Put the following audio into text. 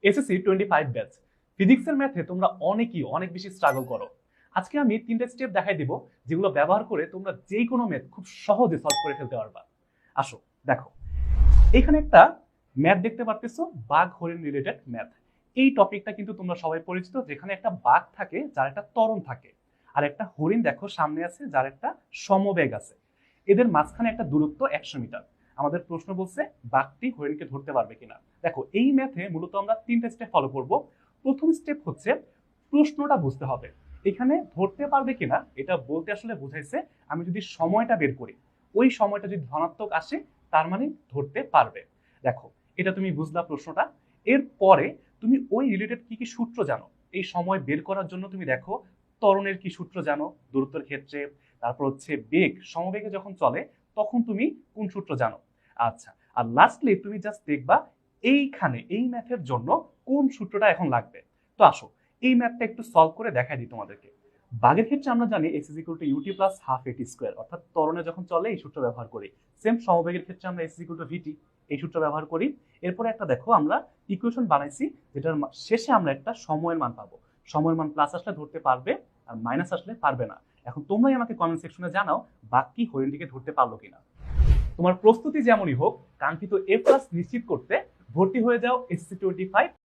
SSC 25 batch ফিজিক্সের ম্যাথে তোমরা অনেক বেশি স্ট্রাগল করো। আজকে আমি 3টা স্টেপ দেখাই দিব যেগুলো ব্যবহার করে তোমরা যে কোনো ম্যাথ খুব সহজে সলভ করে ফেলতে পারবা। আসো দেখো, এখানে একটা ম্যাথ দেখতে পারতেছো, বাঘ হরিণ রিলেটেড ম্যাথ। এই টপিকটা কিন্তু তোমরা সবাই পরিচিত, যেখানে একটা বাঘ থাকে যার একটা ত্বরণ থাকে, আর একটা হরিণ দেখো সামনে আছে যার একটা সমবেগ আছে। এদের মাঝখানে একটা দূরত্ব 100 মিটার। আমাদের প্রশ্ন বলছে বাঘটি হরিণকে ধরতে পারবে কিনা। দেখো, এই ম্যাথে মূলত আমরা 3টা স্টেপ ফলো করব। প্রথম স্টেপ হচ্ছে প্রশ্নটা বুঝতে হবে। এখানে ধরতে পারবে কিনা এটা বলতে আসলে বোঝাইছে আমি যদি সময়টা বের করি, ওই সময়টা যদি ধনাত্মক আসে তার মানে ধরতে পারবে। দেখো, এটা তুমি বুঝলা প্রশ্নটা। এরপরে তুমি ওই রিলেটেড কি কি সূত্র জানো এই সময় বের করার জন্য। তুমি দেখো, ত্বরণের কি সূত্র জানো দূরত্বের ক্ষেত্রে, তারপর হচ্ছে বেগ, সমবেগে যখন চলে তখন তুমি কোন সূত্র জানো। আচ্ছা, আর লাস্টলি তুমি জাস্ট দেখবা এইখানে এই ম্যাথের জন্য কোন সূত্রটা এখন লাগবে। তো আসো এই ম্যাথটা একটু সলভ করে দেখাই দিই তোমাদেরকে। বাগের ক্ষেত্রে আমরা জানি x = ut + ½ at স্কয়ার, অর্থাৎ ত্বরণে যখন চলে এই সূত্র ব্যবহার করি। সেম সমবেগের ক্ষেত্রে আমরা x = vt, এই সূত্র ব্যবহার করি। এরপরে একটা দেখো আমরা ইকুয়েশন বানাইছি, যেটার শেষে আমরা একটা সময়ের মান পাবো। সময়ের মান প্লাস আসলে ধরতে পারবে, আর মাইনাস আসলে পারবে না। এখন তোমরাই আমাকে কমেন্ট সেকশনে জানাও বাঘ কি হরিণটিকে ধরতে পারলো কিনা। তোমার প্রস্তুতি যেমনই হোক, কাঙ্ক্ষিত A+ নিশ্চিত করতে ভর্তি হয়ে যাও এসএসসি 25